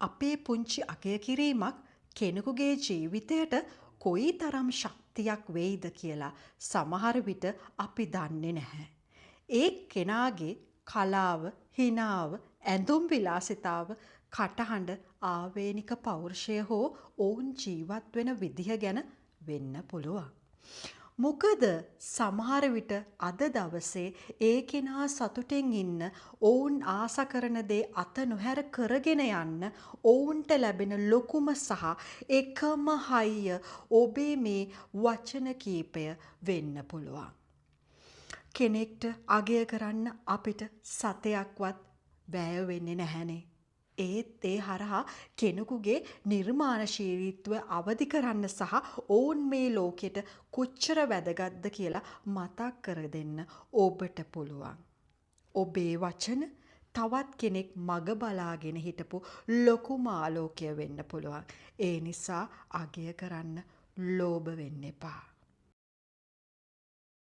අපේ පුංචි අගය කිරීමක් කෙනෙකුගේ ජීවිතයට කොයි තරම් ශක්තියක් වෙයිද කියලා සමහර විට අපි දන්නේ නැහැ. ඒ කෙනාගේ කලාව, හිනාව, ඇඳුම් විලාසිතාව, කටහඬ, ආවේනික පෞරුෂය හෝ ඔවුන් ජීවත් වෙන විදිහ ගැන වෙන්න පුළුවන්. මොකද සමහර විට අද දවසේ ඒ කෙනා සතුටින් ඉන්න ඔවුන් ආස කරන දේ අත නොහැර කරගෙන යන්න ඔවුන්ට ලැබෙන ලොකුම සහ එකම හයිය ඔබේ මේ වචන කීපය වෙන්න පුළුවන්. කෙනෙක්ට අගය කරන්න අපිට සතයක්වත් වැය වෙන්නේ නැහැනේ. ඒත් ඒ හරහා කෙනෙකුගේ නිර්මාණශීලීත්වය අවදි කරන්න සහ ඔවුන් මේ ලෝකෙට කොච්චර වැදගත්ද කියලා මතක් කර දෙන්න ඔබට පුළුවන්. ඔබේ වචන තවත් කෙනෙක් මග බලාගෙන හිටපු ලොකුම ආලෝකය වෙන්න පුළුවන්. ඒ නිසා අගය කරන්න ලෝභ වෙන්න එපා.